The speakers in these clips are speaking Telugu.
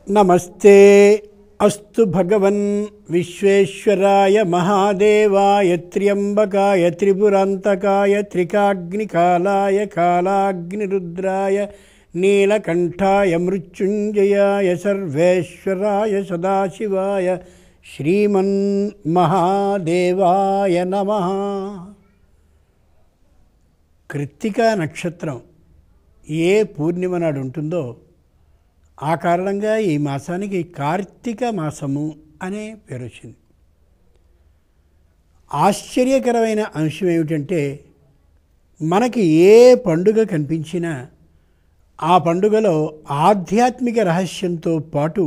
నమస్తే అస్తు భగవన్ విశ్వేశ్వరాయ మహాదేవాయ త్ర్యంబకాయ త్రిపురాంతకాయ త్రికాగ్నికాలాయ కాలాగ్నిరుద్రాయ నీలకంఠాయ మృత్యుంజయాయ సర్వేశ్వరాయ సదాశివాయ శ్రీమన్మహాదేవాయ నమః. కృత్తికా నక్షత్రం ఏ పూర్ణిమ నాడు ఉంటుందో ఆ కారణంగా ఈ మాసానికి కార్తీక మాసము అనే పేరు వచ్చింది. ఆశ్చర్యకరమైన అంశం ఏమిటంటే, మనకి ఏ పండుగ కనిపించినా ఆ పండుగలో ఆధ్యాత్మిక రహస్యంతో పాటు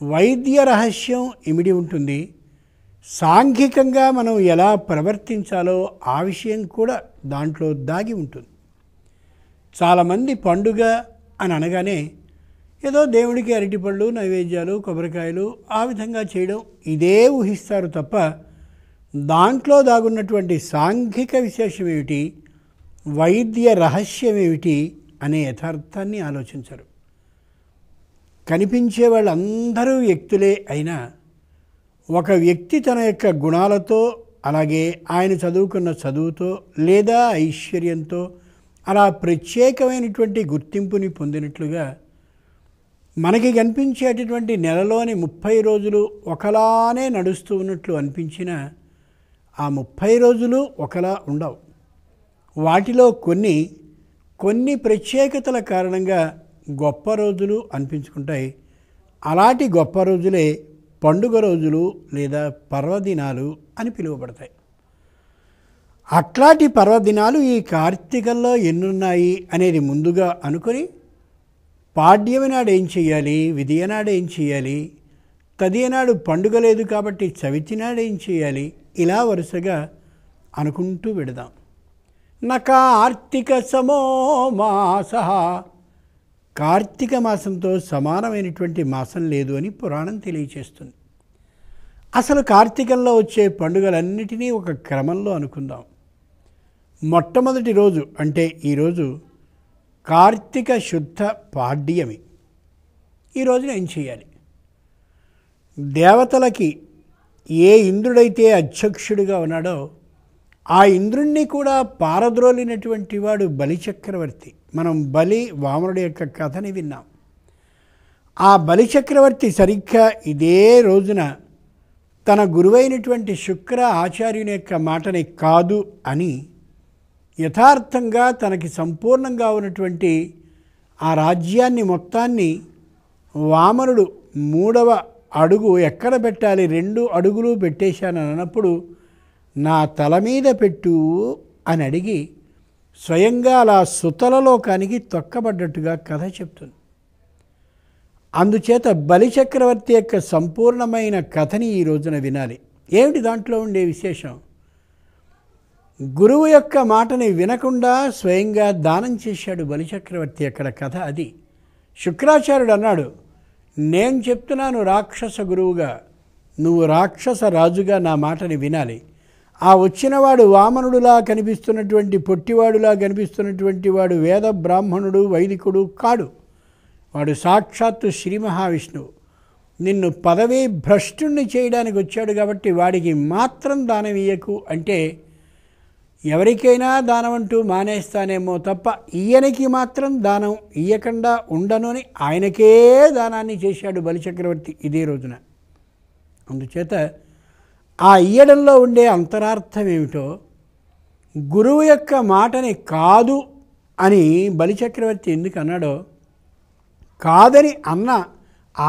వైద్య రహస్యం ఇమిడి ఉంటుంది. సాంఘికంగా మనం ఎలా ప్రవర్తించాలో ఆ విషయం కూడా దాంట్లో దాగి ఉంటుంది. చాలామంది పండుగ అని అనగానే ఏదో దేవుడికి అరటిపళ్ళు, నైవేద్యాలు, కొబ్బరికాయలు ఆ విధంగా చేయడం ఇదే ఊహిస్తారు తప్ప దాంట్లో దాగున్నటువంటి సాంఘిక విశేషం ఏమిటి, వైద్య రహస్యం ఏమిటి అనే యథార్థాన్ని ఆలోచించరు. కనిపించే వాళ్ళందరూ వ్యక్తులే అయినా ఒక వ్యక్తి తన యొక్క గుణాలతో, అలాగే ఆయన చదువుకున్న చదువుతో లేదా ఐశ్వర్యంతో అలా ప్రత్యేకమైనటువంటి గుర్తింపుని పొందినట్లుగా మనకి కనిపించేటటువంటి నెలలోని 30 రోజులు ఒకలానే నడుస్తూ ఉన్నట్లు అనిపించిన ఆ 30 రోజులు ఒకలా ఉండవు. వాటిలో కొన్ని ప్రత్యేకతల కారణంగా గొప్ప రోజులు అనిపించుకుంటాయి. అలాంటి గొప్ప రోజులే పండుగ రోజులు లేదా పర్వదినాలు అని పిలువబడతాయి. అట్లాంటి పర్వదినాలు ఈ కార్తీకంలో ఎన్నున్నాయి అనేది ముందుగా అనుకొని పాడ్యమి నాడు ఏం చేయాలి, విధియ నాడు ఏం చేయాలి, తదియ నాడు పండుగ లేదు కాబట్టి చవితి నాడు ఏం చేయాలి, ఇలా వరుసగా అనుకుంటూ వెడదాం. కార్తీక సమో మాస, కార్తీక మాసంతో సమానమైనటువంటి మాసం లేదు అని పురాణం తెలియచేస్తుంది. అసలు కార్తీకంలో వచ్చే పండుగలన్నిటినీ ఒక క్రమంలో అనుకుందాం. మొట్టమొదటి రోజు అంటే ఈరోజు కార్తీక శుద్ధ పాడ్యమి. ఈ రోజున ఏం చేయాలి? దేవతలకి ఏ ఇంద్రుడైతే అధ్యక్షుడిగా ఉన్నాడో ఆ ఇంద్రుణ్ణి కూడా పారద్రోలినటువంటి వాడు బలిచక్రవర్తి. మనం బలి వామనుడి యొక్క కథని విన్నాం. ఆ బలిచక్రవర్తి సరిగ్గా ఇదే రోజున తన గురువైనటువంటి శుక్ర ఆచార్యుని యొక్క మాటని కాదు అని యథార్థంగా తనకి సంపూర్ణంగా ఉన్నటువంటి ఆ రాజ్యాన్ని మొత్తాన్ని వామనుడు 3వ అడుగు ఎక్కడ పెట్టాలి, 2 అడుగులు పెట్టేశాను అన్నప్పుడు నా తల మీద పెట్టు అని అడిగి స్వయంగా అలా సుతలలోకానికి తొక్కబడ్డట్టుగా కథ చెప్తుంది. అందుచేత బలిచక్రవర్తి యొక్క సంపూర్ణమైన కథని ఈ రోజున వినాలి. ఏమిటి దాంట్లో ఉండే విశేషం? గురువు యొక్క మాటని వినకుండా స్వయంగా దానం చేశాడు బలిచక్రవర్తి. అక్కడ కథ అది. శుక్రాచార్యుడు అన్నాడు, నేను చెప్తున్నాను రాక్షస గురువుగా, నువ్వు రాక్షస రాజుగా నా మాటని వినాలి. ఆ వచ్చినవాడు వామనుడులా కనిపిస్తున్నటువంటి పొట్టివాడులా కనిపిస్తున్నటువంటి వాడు వేద బ్రాహ్మణుడు వైదికుడు కాడు. వాడు సాక్షాత్తు శ్రీ మహావిష్ణువు. నిన్ను పదవీ భ్రష్టుణ్ణి చేయడానికి వచ్చాడు కాబట్టి వాడికి మాత్రం దానం ఇయ్యకు అంటే ఎవరికైనా దానం అంటూ మానేస్తానేమో తప్ప ఈయనకి మాత్రం దానం ఇయ్యకుండా ఉండను అని ఆయనకే దానాన్ని చేశాడు బలిచక్రవర్తి ఇదే రోజున. అందుచేత ఆ ఇయ్యడంలో ఉండే అంతరార్థం ఏమిటో, గురువు యొక్క మాటని కాదు అని బలిచక్రవర్తి ఎందుకు అన్నాడో, కాదని అన్న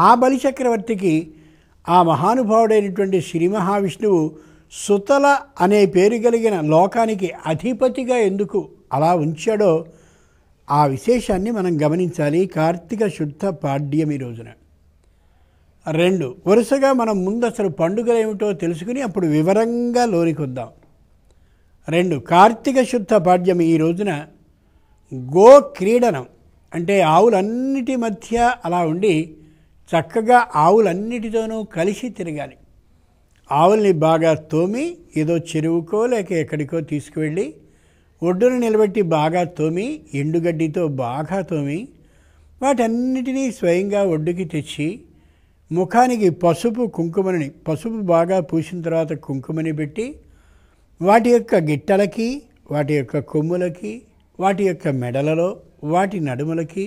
ఆ బలిచక్రవర్తికి ఆ మహానుభావుడైనటువంటి శ్రీ మహావిష్ణువు సుతల అనే పేరు కలిగిన లోకానికి అధిపతిగా ఎందుకు అలా ఉంచాడో ఆ విశేషాన్ని మనం గమనించాలి కార్తీక శుద్ధ పాడ్యమి రోజున. 2 వరుసగా మనం ముందు అసలు పండుగలు ఏమిటో తెలుసుకుని అప్పుడు వివరంగా లోనికొద్దాం. 2 కార్తీక శుద్ధ పాడ్యమి ఈ రోజున గో క్రీడనం అంటే ఆవులన్నిటి మధ్య అలా ఉండి చక్కగా ఆవులన్నిటితోనూ కలిసి తిరగాలి. ఆవుల్ని బాగా తోమి ఏదో చెరువుకో లేక ఎక్కడికో తీసుకువెళ్ళి ఒడ్డును నిలబెట్టి బాగా తోమి ఎండుగడ్డితో బాగా తోమి వాటన్నిటినీ స్వయంగా ఒడ్డుకి తెచ్చి ముఖానికి పసుపు కుంకుమని, పసుపు బాగా పూసిన తర్వాత కుంకుమని పెట్టి వాటి యొక్క గిట్టలకి, వాటి యొక్క కొమ్ములకి, వాటి యొక్క మెడలలో, వాటి నడుములకి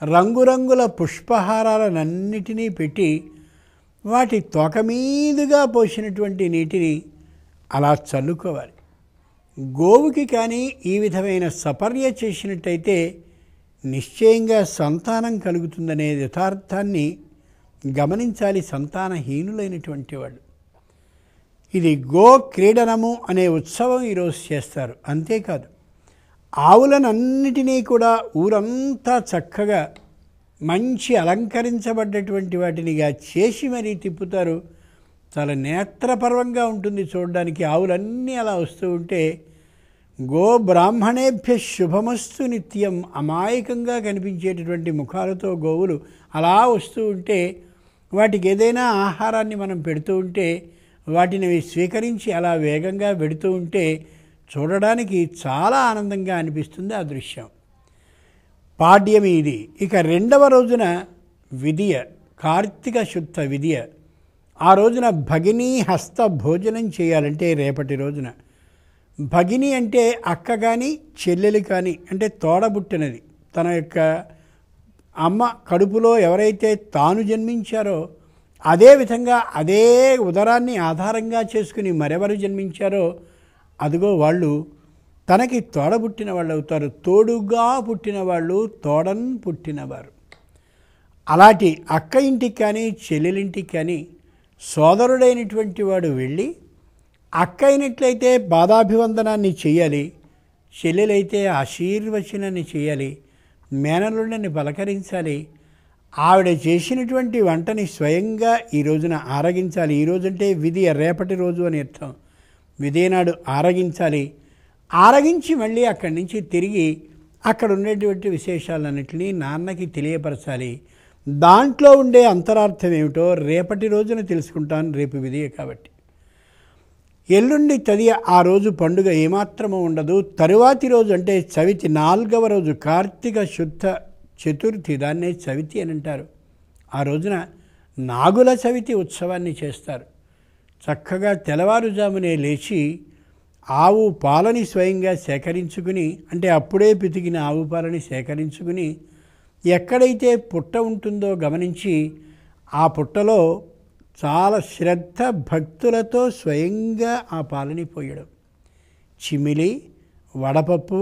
రంగురంగుల పుష్పహారాలన్నిటినీ పెట్టి వాటి తోక మీదుగా పోసినటువంటి నీటిని అలా చల్లుకోవాలి. గోవుకి కానీ ఈ విధమైన సపర్య చేసినట్టయితే నిశ్చయంగా సంతానం కలుగుతుందనే యథార్థాన్ని గమనించాలి సంతానహీనులైనటువంటి వాళ్ళు. ఇది గో క్రీడనము అనే ఉత్సవం ఈరోజు చేస్తారు. అంతేకాదు, ఆవులనన్నిటినీ కూడా ఊరంతా చక్కగా మంచి అలంకరించబడ్డటువంటి వాటినిగా చేసి మరీ తిప్పుతారు. చాలా నేత్రపర్వంగా ఉంటుంది చూడడానికి. ఆవులన్నీ అలా వస్తూ ఉంటే గో బ్రాహ్మణేభ్య శుభమస్తు నిత్యం అమాయకంగా కనిపించేటటువంటి ముఖాలతో గోవులు అలా వస్తూ ఉంటే, వాటికి ఏదైనా ఆహారాన్ని మనం పెడుతూ ఉంటే వాటిని స్వీకరించి అలా వేగంగా వెడుతూ ఉంటే చూడడానికి చాలా ఆనందంగా అనిపిస్తుంది ఆ దృశ్యం. పాడ్యమి ఇది. ఇక రెండవ రోజున విదియ, కార్తీక శుద్ధ విదియ. ఆ రోజున భగినీ హస్త భోజనం చేయాలంటే రేపటి రోజున. భగిని అంటే అక్క కానీ చెల్లెలు కానీ, అంటే తోడబుట్టినది. తన యొక్క అమ్మ కడుపులో ఎవరైతే తాను జన్మించారో అదేవిధంగా అదే ఉదరాన్ని ఆధారంగా చేసుకుని మరెవరు జన్మించారో అదిగో వాళ్ళు తనకి తోడబుట్టిన వాళ్ళు అవుతారు. తోడుగా పుట్టిన వాళ్ళు తోడన్ పుట్టినవారు. అలాంటి అక్క ఇంటికి కానీ చెల్లెలింటికి కానీ సోదరుడైనటువంటి వాడు వెళ్ళి అక్క అయినట్లయితే పాదాభివందనాన్ని చేయాలి, చెల్లెలైతే ఆశీర్వచనాన్ని చేయాలి, మేనల్లుడిని పలకరించాలి. ఆవిడ చేసినటువంటి వంటని స్వయంగా ఈ రోజున ఆరగించాలి. ఈరోజంటే విధియ, రేపటి రోజు అని అర్థం. విధినాడు ఆరగించాలి. ఆరగించి మళ్ళీ అక్కడి నుంచి తిరిగి అక్కడ ఉండేటువంటి విశేషాలన్నింటినీ నాన్నకి తెలియపరచాలి. దాంట్లో ఉండే అంతరార్థం ఏమిటో రేపటి రోజున తెలుసుకుంటాను. రేపు విధియ కాబట్టి. ఎల్లుండి తదియ ఆ రోజు పండుగ ఏమాత్రమూ ఉండదు. తరువాతి రోజు అంటే చవితి, 4వ రోజు కార్తీక శుద్ధ చతుర్థి, దాన్నే చవితి అని అంటారు. ఆ రోజున నాగుల చవితి ఉత్సవాన్ని చేస్తారు. చక్కగా తెల్లవారుజామునే లేచి ఆవు పాలని స్వయంగా సేకరించుకుని, అంటే అప్పుడే పితికిన ఆవు పాలని సేకరించుకుని ఎక్కడైతే పుట్ట ఉంటుందో గమనించి ఆ పుట్టలో చాలా శ్రద్ధ భక్తులతో స్వయంగా ఆ పాలని పోయడం. చిమిలి, వడపప్పు,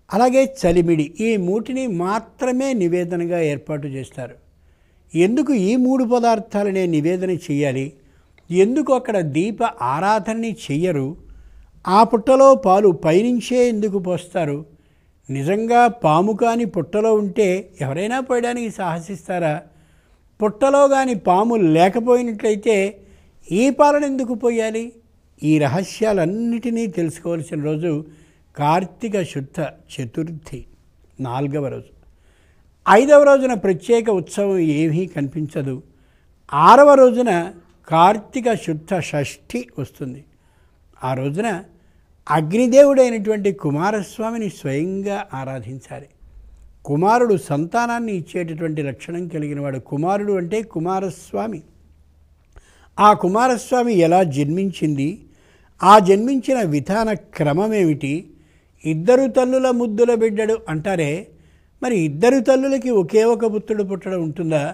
అలాగే చలిమిడి, ఈ మూటిని మాత్రమే నివేదనగా ఏర్పాటు చేస్తారు. ఎందుకు ఈ 3 పదార్థాలనే నివేదన చేయాలి? ఎందుకు అక్కడ దీప ఆరాధనని చెయ్యరు? ఆ పుట్టలో పాలు పైనుంచే ఎందుకు పోస్తారు? నిజంగా పాము కాని పుట్టలో ఉంటే ఎవరైనా పోయడానికి సాహసిస్తారా? పుట్టలో కానీ పాము లేకపోయినట్లయితే ఈ పాలన ఎందుకు పోయాలి? ఈ రహస్యాలన్నిటినీ తెలుసుకోవాల్సిన రోజు కార్తీక శుద్ధ చతుర్థి, 4వ రోజు. 5వ రోజున ప్రత్యేక ఉత్సవం ఏమీ కనిపించదు. 6వ రోజున కార్తీక శుద్ధ షష్ఠి వస్తుంది. ఆ రోజున అగ్నిదేవుడైనటువంటి కుమారస్వామిని స్వయంగా ఆరాధించాలి. కుమారుడు సంతానాన్ని ఇచ్చేటటువంటి లక్షణం కలిగినవాడు. కుమారుడు అంటే కుమారస్వామి. ఆ కుమారస్వామి ఎలా జన్మించింది, ఆ జన్మించిన విధాన క్రమమేమిటి? 2 తల్లుల ముద్దుల బిడ్డడు అంటారే, మరి 2 తల్లులకి ఒకే ఒక పుత్రుడు పుట్టడం ఉంటుందా?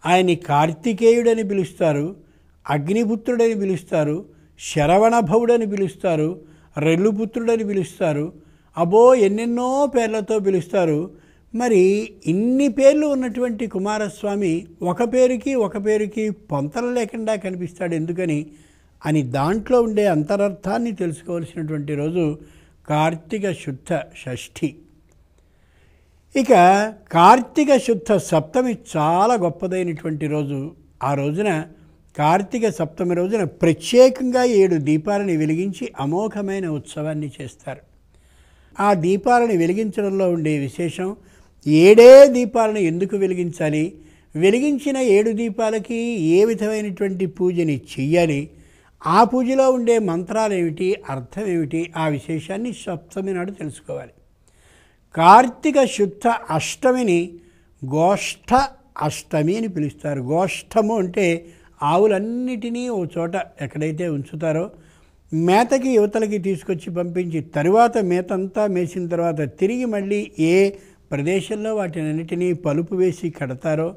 ఆయన్ని కార్తికేయుడని పిలుస్తారు, అగ్నిపుత్రుడని పిలుస్తారు, శరవణభవుడని పిలుస్తారు, రెల్లుపుత్రుడని పిలుస్తారు, అబో ఎన్నెన్నో పేర్లతో పిలుస్తారు. మరి ఇన్ని పేర్లు ఉన్నటువంటి కుమారస్వామి ఒక పేరుకి పొంతలు లేకుండా కనిపిస్తాడు ఎందుకని అని దాంట్లో ఉండే అంతరార్థాన్ని తెలుసుకోవాల్సినటువంటి రోజు కార్తీక శుద్ధ షష్ఠి. ఇక కార్తీక శుద్ధ సప్తమి చాలా గొప్పదైనటువంటి రోజు. ఆ రోజున కార్తీక సప్తమి రోజున ప్రత్యేకంగా 7 దీపాలని వెలిగించి అమోఘమైన ఉత్సవాన్ని చేస్తారు. ఆ దీపాలను వెలిగించడంలో ఉండే విశేషం, 7 దీపాలను ఎందుకు వెలిగించాలి, వెలిగించిన 7 దీపాలకి ఏ విధమైనటువంటి పూజని చెయ్యాలి, ఆ పూజలో ఉండే మంత్రాలు ఏమిటి, అర్థం ఏమిటి, ఆ విశేషాన్ని సప్తమి నాడు తెలుసుకోవాలి. కార్తీక శుద్ధ అష్టమిని గోష్ఠ అష్టమి అని పిలుస్తారు. గోష్ఠము అంటే ఆవులన్నిటినీ ఓ చోట ఎక్కడైతే ఉంచుతారో మేతకి యువతలకి తీసుకొచ్చి పంపించి తరువాత మేతంతా మేసిన తర్వాత తిరిగి మళ్ళీ ఏ ప్రదేశంలో వాటినన్నిటినీ పలుపు వేసి కడతారో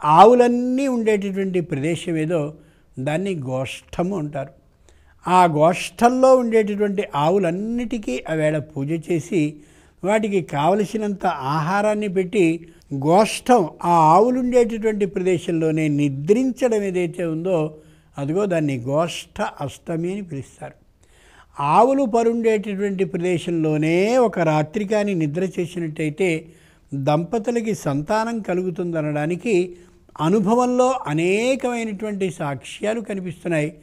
ఆవులన్నీ ఉండేటటువంటి ప్రదేశం ఏదో దాన్ని గోష్ఠము అంటారు. ఆ గోష్ఠంలో ఉండేటటువంటి ఆవులన్నిటికీ ఆవేళ పూజ చేసి వాటికి కావలసినంత ఆహారాన్ని పెట్టి గోష్ఠం ఆ ఆవులు ఉండేటటువంటి ప్రదేశంలోనే నిద్రించడం ఏదైతే ఉందో అదిగో దాన్ని గోష్ఠ అష్టమి అని పిలుస్తారు. ఆవులు పరుండేటటువంటి ప్రదేశంలోనే ఒక రాత్రి కానీ నిద్ర చేసినట్టయితే దంపతులకి సంతానం కలుగుతుందనడానికి అనుభవంలో అనేకమైనటువంటి సాక్ష్యాలు కనిపిస్తున్నాయి.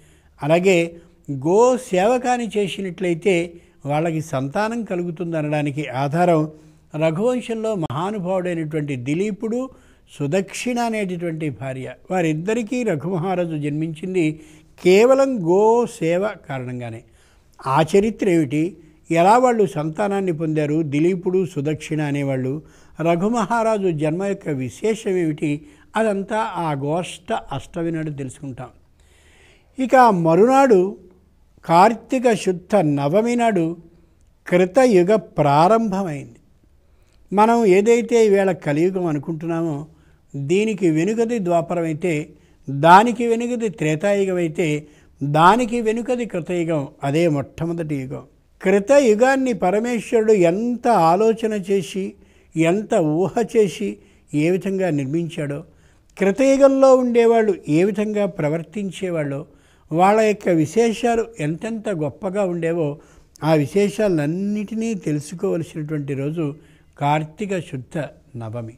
అలాగే గో సేవ కానీ చేసినట్లయితే వాళ్ళకి సంతానం కలుగుతుందనడానికి ఆధారం రఘువంశంలో మహానుభావుడైనటువంటి దిలీపుడు, సుదక్షిణ అనేటటువంటి భార్య, వారిద్దరికీ రఘుమహారాజు జన్మించింది కేవలం గో సేవ కారణంగానే. ఆ చరిత్ర ఏమిటి, ఎలా వాళ్ళు సంతానాన్ని పొందారు, దిలీపుడు సుదక్షిణ అనేవాళ్ళు, రఘుమహారాజు జన్మ యొక్క విశేషం ఏమిటి, అదంతా ఆ గోష్ఠ అష్టమి నాడు తెలుసుకుంటాం. ఇక మరునాడు కార్తీక శుద్ధ నవమి నాడు కృతయుగ ప్రారంభమైంది. మనం ఏదైతే ఈవేళ కలియుగం అనుకుంటున్నామో దీనికి వెనుకది ద్వాపరం అయితే, దానికి వెనుకది త్రేతాయుగం అయితే, దానికి వెనుకది కృతయుగం, అదే మొట్టమొదటి యుగం. కృతయుగాన్ని పరమేశ్వరుడు ఎంత ఆలోచన చేసి ఎంత ఊహ చేసి ఏ విధంగా నిర్మించాడో, కృతయుగంలో ఉండేవాళ్ళు ఏ విధంగా ప్రవర్తించేవాళ్ళో, వాళ్ళ యొక్క విశేషాలు ఎంతెంత గొప్పగా ఉండేవో ఆ విశేషాలన్నిటినీ తెలుసుకోవలసినటువంటి రోజు కార్తీక శుద్ధ నవమి.